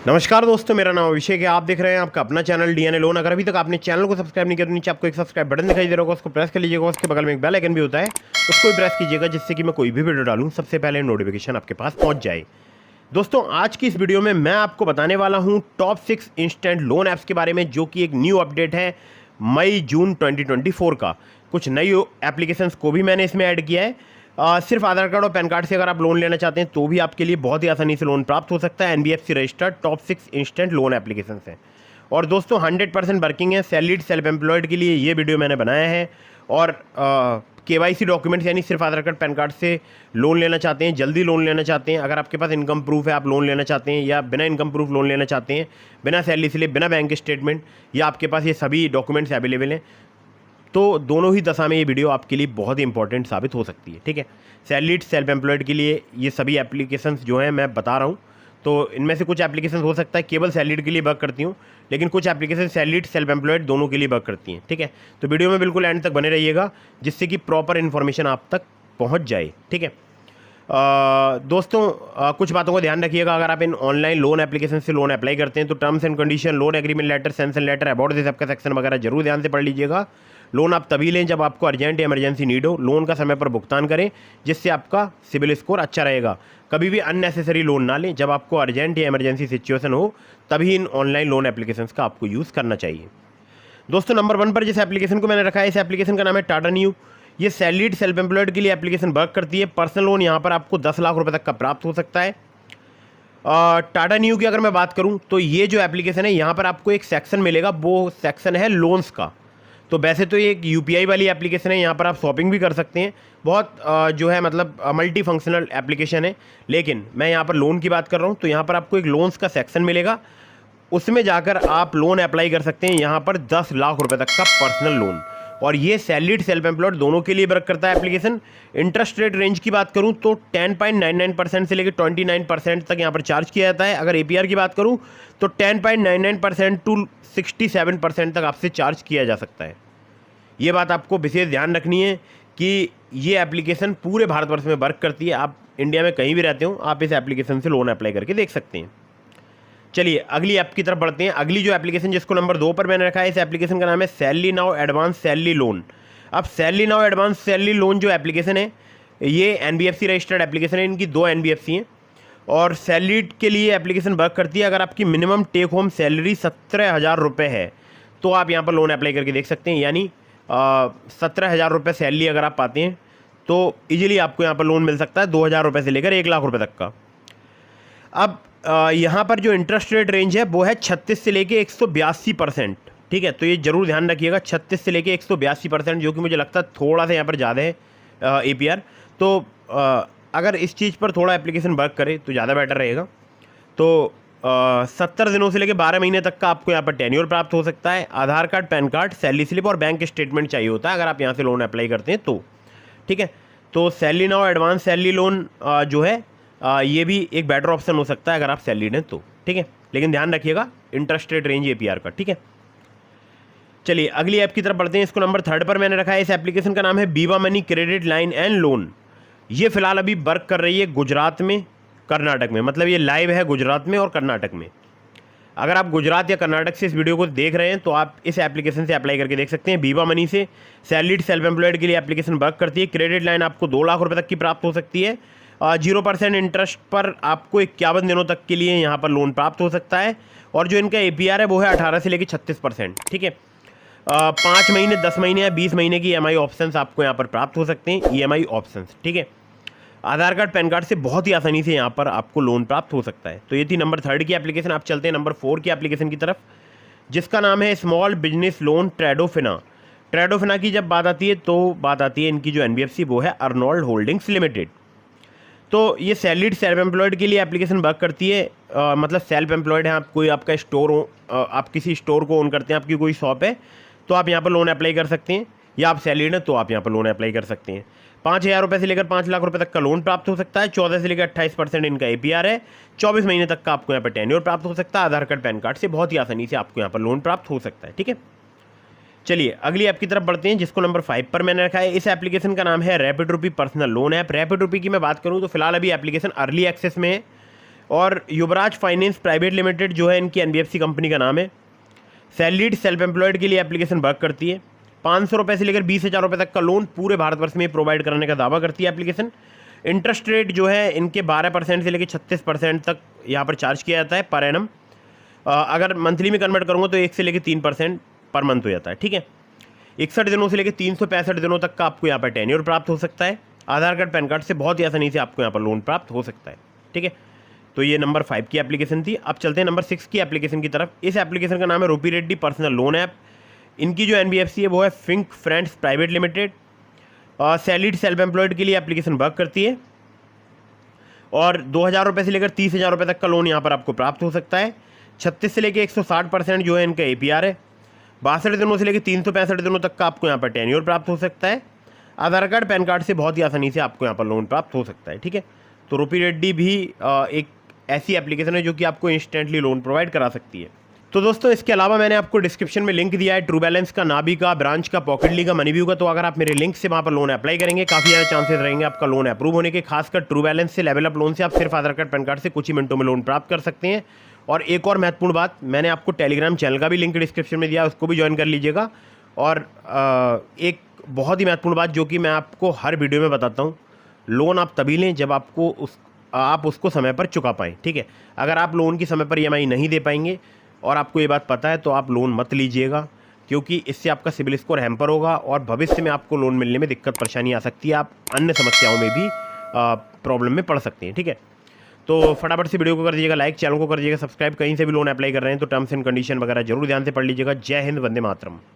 नमस्कार दोस्तों, मेरा नाम अभिषेक है। आप देख रहे हैं आपका अपना चैनल डीएनए लोन। अगर अभी तक आपने चैनल को सब्सक्राइब नहीं किया तो नीचे आपको एक सब्सक्राइब बटन दिखाई दे रहा होगा, उसको प्रेस कर लीजिएगा। उसके बगल में एक बेल आइकन भी होता है, उसको भी प्रेस कीजिएगा, जिससे कि मैं कोई भी वीडियो डालूं सबसे पहले नोटिफिकेशन आपके पास पहुंच जाए। दोस्तों, आज की इस वीडियो में मैं आपको बताने वाला हूँ टॉप 6 इंस्टेंट लोन ऐप्स के बारे में, जो कि एक न्यू अपडेट है मई जून 2024 का। कुछ नई एप्लीकेशंस को भी मैंने इसमें ऐड किया है। सिर्फ आधार कार्ड और पैन कार्ड से अगर आप लोन लेना चाहते हैं तो भी आपके लिए बहुत ही आसानी से लोन प्राप्त हो सकता है। NBFC registered top 6 instant loan application हैं। और दोस्तों 100% वर्किंग है। सैलरीड सेल्फ एम्प्लॉयड के लिए ये वीडियो मैंने बनाया है। और केवाईसी डॉक्यूमेंट्स यानी सिर्फ आधार कार्ड पैन कार्ड से लोन लेना चाहते हैं, जल्दी लोन लेना चाहते हैं, अगर आपके पास इनकम प्रूफ है आप लोन लेना चाहते हैं, या बिना इनकम प्रूफ लोन लेना चाहते हैं, बिना सैलरी स्लिप, बिना बैंक स्टेटमेंट, या आपके पास ये सभी डॉक्यूमेंट्स अवेलेबल हैं, तो दोनों ही दशा में ये वीडियो आपके लिए बहुत ही इंपॉर्टेंट साबित हो सकती है। ठीक है, सैलरीड सेल्फ एम्प्लॉयड के लिए ये सभी एप्लीकेशंस जो हैं मैं बता रहा हूँ। तो इनमें से कुछ एप्लीकेशन हो सकता है केवल सैलरीड के लिए वर्क करती हूँ, लेकिन कुछ एप्लीकेशन सैलरीड सेल्फ एम्प्लॉयड दोनों के लिए वर्क करती हैं। ठीक है, तो वीडियो में बिल्कुल एंड तक बने रहिएगा, जिससे कि प्रॉपर इन्फॉर्मेशन आप तक पहुँच जाए। ठीक है दोस्तों, कुछ बातों का ध्यान रखिएगा। अगर आप इन ऑनलाइन लोन एप्लीकेशन से लोन अप्लाई करते हैं तो terms and condition, loan agreement letter, sanction letter, about this सबका सेक्शन वगैरह जरूर ध्यान से पढ़ लीजिएगा। लोन आप तभी लें जब आपको अर्जेंट या इमरजेंसी नीड हो। लोन का समय पर भुगतान करें, जिससे आपका सिबिल स्कोर अच्छा रहेगा। कभी भी अननेसेसरी लोन ना लें। जब आपको अर्जेंट या इमरजेंसी सिचुएशन हो तभी इन ऑनलाइन लोन एप्लीकेशंस का आपको यूज़ करना चाहिए। दोस्तों, नंबर 1 पर जिस एप्लीकेशन को मैंने रखा है, इस एप्लीकेशन का नाम है टाटा न्यू। ये सैलरीड सेल्फ एम्प्लॉयड के लिए एप्लीकेशन वर्क करती है। पर्सनल लोन यहाँ पर आपको 10 लाख रुपए तक का प्राप्त हो सकता है। टाटा न्यू की अगर मैं बात करूँ तो ये जो एप्लीकेशन है, यहाँ पर आपको एक सेक्शन मिलेगा, वो सेक्शन है लोन्स का। तो वैसे तो ये एक यूपीआई वाली एप्लीकेशन है, यहाँ पर आप शॉपिंग भी कर सकते हैं। बहुत जो है मतलब मल्टी फंक्शनल एप्लीकेशन है। लेकिन मैं यहाँ पर लोन की बात कर रहा हूँ, तो यहाँ पर आपको एक लोन्स का सेक्शन मिलेगा, उसमें जाकर आप लोन अप्लाई कर सकते हैं। यहाँ पर 10 लाख रुपए तक का पर्सनल लोन। और ये सैलरीड सेल्फ एम्प्लॉयड दोनों के लिए वर्क करता है एप्लीकेशन। इंटरेस्ट रेट रेंज की बात करूँ तो 10.99% से लेकर 29% तक यहाँ पर चार्ज किया जाता है। अगर एपीआर की बात करूँ तो 10.99% टू 67% तक आपसे चार्ज किया जा सकता है। ये बात आपको विशेष ध्यान रखनी है कि ये एप्लीकेशन पूरे भारतवर्ष में वर्क करती है। आप इंडिया में कहीं भी रहते हो, आप इस एप्लीकेशन से लोन अप्लाई करके देख सकते हैं। चलिए अगली ऐप की तरफ बढ़ते हैं। अगली जो एप्लीकेशन जिसको नंबर 2 पर मैंने रखा है, इस एप्लीकेशन का नाम है salary now advance salary loan. अब salary now advance salary loan जो एप्लीकेशन है, ये एनबीएफसी रजिस्टर्ड एप्लीकेशन है। इनकी 2 एनबीएफसी हैं और सैलरीड के लिए एप्लीकेशन वर्क करती है। अगर आपकी मिनिमम टेक होम सैलरी 17,000 रुपये है तो आप यहाँ पर लोन अप्लाई करके देख सकते हैं। यानी 17,000 रुपये सैलरी अगर आप पाते हैं तो ईजिली आपको यहाँ पर लोन मिल सकता है 2,000 रुपये से लेकर 1 लाख रुपये तक का। अब यहाँ पर जो इंटरेस्ट रेट रेंज है वो है 36 से लेके 182%। ठीक है, तो ये जरूर ध्यान रखिएगा, 36 से लेके 182%, जो कि मुझे लगता है थोड़ा सा यहाँ पर ज़्यादा है एपीआर। तो अगर इस चीज़ पर थोड़ा एप्लीकेशन वर्क करे तो ज़्यादा बेटर रहेगा। तो 70 दिनों से लेके 12 महीने तक का आपको यहाँ पर टेन्योर प्राप्त हो सकता है। Aadhaar card, PAN card, salary slip और बैंक स्टेटमेंट चाहिए होता है अगर आप यहाँ से लोन अप्लाई करते हैं तो। ठीक है, तो salary now advance salary loan जो है ये भी एक बेटर ऑप्शन हो सकता है अगर आप सैलरीड हैं तो। ठीक है, लेकिन ध्यान रखिएगा इंटरेस्ट रेट रेंज एपीआर का। ठीक है, चलिए अगली ऐप की तरफ बढ़ते हैं। इसको नंबर 3 पर मैंने रखा है। इस एप्लीकेशन का नाम है बीवा money credit line and loan. ये फिलहाल अभी वर्क कर रही है गुजरात में, कर्नाटक में। मतलब ये लाइव है गुजरात में और कर्नाटक में। अगर आप गुजरात या कर्नाटक से इस वीडियो को देख रहे हैं तो आप इस एप्लीकेशन से अप्लाई करके देख सकते हैं। बीवा मनी से सैलरीड सेल्फ एम्प्लॉयड के लिए एप्लीकेशन वर्क करती है। क्रेडिट लाइन आपको 2 लाख रुपये तक की प्राप्त हो सकती है। 0% इंटरेस्ट पर आपको 51 दिनों तक के लिए यहाँ पर लोन प्राप्त हो सकता है। और जो इनका एपीआर है वो है 18 से लेकर 36%। ठीक है, 5 महीने, 10 महीने या 20 महीने की ईएमआई ऑप्शंस आपको यहाँ पर प्राप्त हो सकते हैं, ईएमआई ऑप्शंस। ठीक है, आधार कार्ड, पैन कार्ड से बहुत ही आसानी से यहाँ पर आपको लोन प्राप्त हो सकता है। तो ये थी नंबर 3 की एप्लीकेशन। आप चलते हैं नंबर 4 की एप्लीकेशन की तरफ, जिसका नाम है स्मॉल बिजनेस लोन ट्रेडोफिना। ट्रेडोफिना की जब बात आती है तो बात आती है इनकी जो एनबीएफसी वो है अर्नोल्ड होल्डिंग्स लिमिटेड। तो ये सैलरीड सेल्फ एम्प्लॉयड के लिए एप्लीकेशन वर्क करती है। मतलब सेल्फ एम्प्लॉयड है आप, कोई आपका स्टोर हो, आप किसी स्टोर को ओन करते हैं, आपकी कोई शॉप है तो आप यहाँ पर लोन अप्लाई कर सकते हैं। या आप सैलरीड हैं तो आप यहाँ पर लोन अप्लाई कर सकते हैं। 5,000 रुपये से लेकर 5 लाख रुपये तक का लोन प्राप्त हो सकता है। 14 से लेकर 28% इनका एपीआर है। 24 महीने तक का आपको यहाँ पर टेन्योर प्राप्त हो सकता है। आधार कार्ड, पैन कार्ड से बहुत ही आसानी से आपको यहाँ पर लोन प्राप्त हो सकता है। ठीक है, चलिए अगली ऐप की तरफ बढ़ते हैं, जिसको नंबर 5 पर मैंने रखा है। इस एप्लीकेशन का नाम है रैपिड रुपी पर्सनल लोन ऐप। रैपिड रुपी की मैं बात करूँ तो फिलहाल अभी एप्लीकेशन अर्ली एक्सेस में है। और युवराज फाइनेंस प्राइवेट लिमिटेड जो है इनकी NBFC कंपनी का नाम है। सैलरीड सेल्फ एम्प्लॉयड के लिए एप्लीकेशन वर्क करती है। 500 रुपये से लेकर 20,000 रुपये तक का लोन पूरे भारतवर्ष में प्रोवाइड कराने का दावा करती है एप्लीकेशन। इंटरेस्ट रेट जो है इनके 12% से लेकर 36% तक यहाँ पर चार्ज किया जाता है पर एनम। अगर मंथली में कन्वर्ट करूँगा तो 1 से लेकर 3% पर मंथ हो जाता है। ठीक है, 61 दिनों से लेकर 365 दिनों तक का आपको यहाँ पर टेन्योर प्राप्त हो सकता है। आधार कार्ड पैन कार्ड से बहुत ही आसानी से आपको यहाँ पर लोन प्राप्त हो सकता है। ठीक है, तो ये नंबर 5 की एप्लीकेशन थी। अब चलते हैं नंबर 6 की एप्लीकेशन की तरफ। इस एप्लीकेशन का नाम है रूपी रेड्डी पर्सनल लोन ऐप। इनकी जो NBFC है वो है Fink friends private limited. Salaried self employed के लिए एप्लीकेशन वर्क करती है और 2,000 रुपये से लेकर 30,000 रुपये तक का लोन यहाँ पर आपको प्राप्त हो सकता है। 36 से लेकर 160% जो है इनका APR है। 62 दिनों से लेकर 365 दिनों तक का आपको यहाँ पर टेन्योर प्राप्त हो सकता है। आधार कार्ड पैन कार्ड से बहुत ही आसानी से आपको यहाँ पर लोन प्राप्त हो सकता है। ठीक है, तो रूपी रेड्डी भी एक ऐसी एप्लीकेशन है जो कि आपको इंस्टेंटली लोन प्रोवाइड करा सकती है। तो दोस्तों इसके अलावा मैंने आपको डिस्क्रिप्शन में लिंक दिया है ट्रू बैलेंस का, नाबी का, ब्रांच का, पॉकेटली का, मनीव्यू का। तो अगर आप मेरे लिंक से वहाँ पर लोन अप्लाई करेंगे काफ़ी ज़्यादा चांसेस रहेंगे आपका लोन अप्रूव होने के। खासकर ट्रू बैलेंस से, लेवल अप लोन से आप सिर्फ आधार कार्ड पैन कार्ड से कुछ ही मिनटों में लोन प्राप्त कर सकते हैं। और एक और महत्वपूर्ण बात, मैंने आपको टेलीग्राम चैनल का भी लिंक डिस्क्रिप्शन में दिया, उसको भी ज्वाइन कर लीजिएगा। और एक बहुत ही महत्वपूर्ण बात जो कि मैं आपको हर वीडियो में बताता हूँ, लोन आप तभी लें जब आप उसको समय पर चुका पाएँ। ठीक है, अगर आप लोन की समय पर EMI नहीं दे पाएंगे और आपको ये बात पता है तो आप लोन मत लीजिएगा, क्योंकि इससे आपका सिबिल स्कोर हैम्पर होगा और भविष्य में आपको लोन मिलने में दिक्कत परेशानी आ सकती है। आप अन्य समस्याओं में भी प्रॉब्लम में पड़ सकते हैं। ठीक है, तो फटाफट से वीडियो को कर दीजिएगा लाइक, चैनल को कर दीजिएगा सब्सक्राइब। कहीं से भी लोन अप्लाई कर रहे हैं तो टर्म्स एंड कंडीशन वगैरह जरूर ध्यान से पढ़ लीजिएगा। जय हिंद, वंदे मातरम।